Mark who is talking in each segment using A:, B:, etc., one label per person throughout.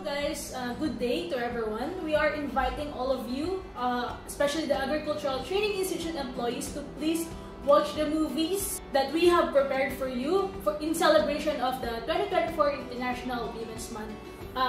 A: guys, good day to everyone. We are inviting all of you, especially the Agricultural Training Institute employees, to please watch the movies that we have prepared for you in celebration of the 2024 International Women's Month,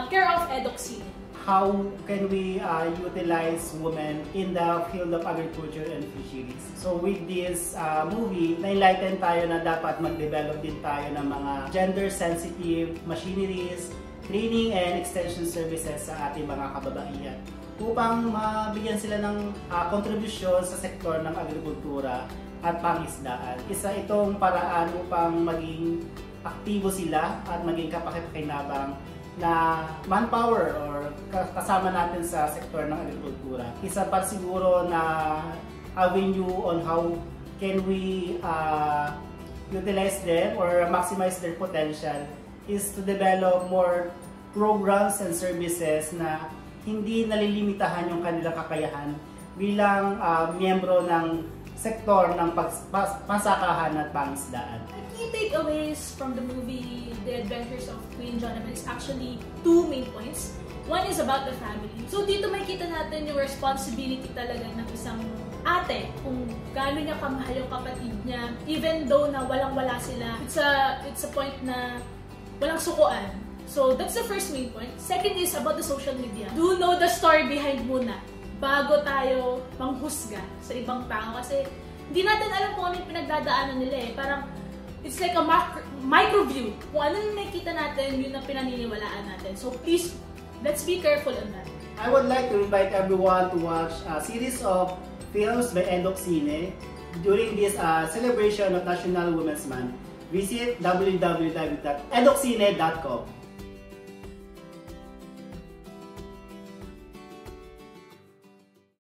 A: care of EDOC.
B: How can we utilize women in the field of agriculture and fisheries? So with this movie, na-enlighten tayo na dapat mag-develop din tayo ng mga gender-sensitive machineries, training and extension services sa ating mga kababaihan upang mabigyan sila ng kontribusyon sa sektor ng agrikultura at pangisdaan. Isa itong paraan upang maging aktibo sila at maging kapakipakinabang na manpower or kasama natin sa sektor ng agrikultura. Isa pa siguro na avenue on how can we utilize them or maximize their potential is to develop more programs and services na hindi nalilimitahan yung kanilang kakayahan bilang miyembro ng sektor ng pansakahan at pangisdaan.
A: Key takeaways from the movie The Adventures of Queen Jonabel is actually two main points. One is about the family. So dito makikita natin yung responsibility talaga ng isang ate kung gaano niya kamahal yung kapatid niya, even though na walang-wala sila. It's a point na walang sukuan. So that's the first main point. Second is about the social media. Do know the story behind muna bago tayo manghusga sa ibang tao kasi hindi natin alam kung ano yung pinagdadaanan nila eh. Parang it's like a micro view. Kung ano yung nakikita natin, yun ang pinaniniwalaan natin. So please, let's be careful on that.
B: I would like to invite everyone to watch a series of films by EDOC Cine during this celebration of National Women's Month. Visit www.edocine.com.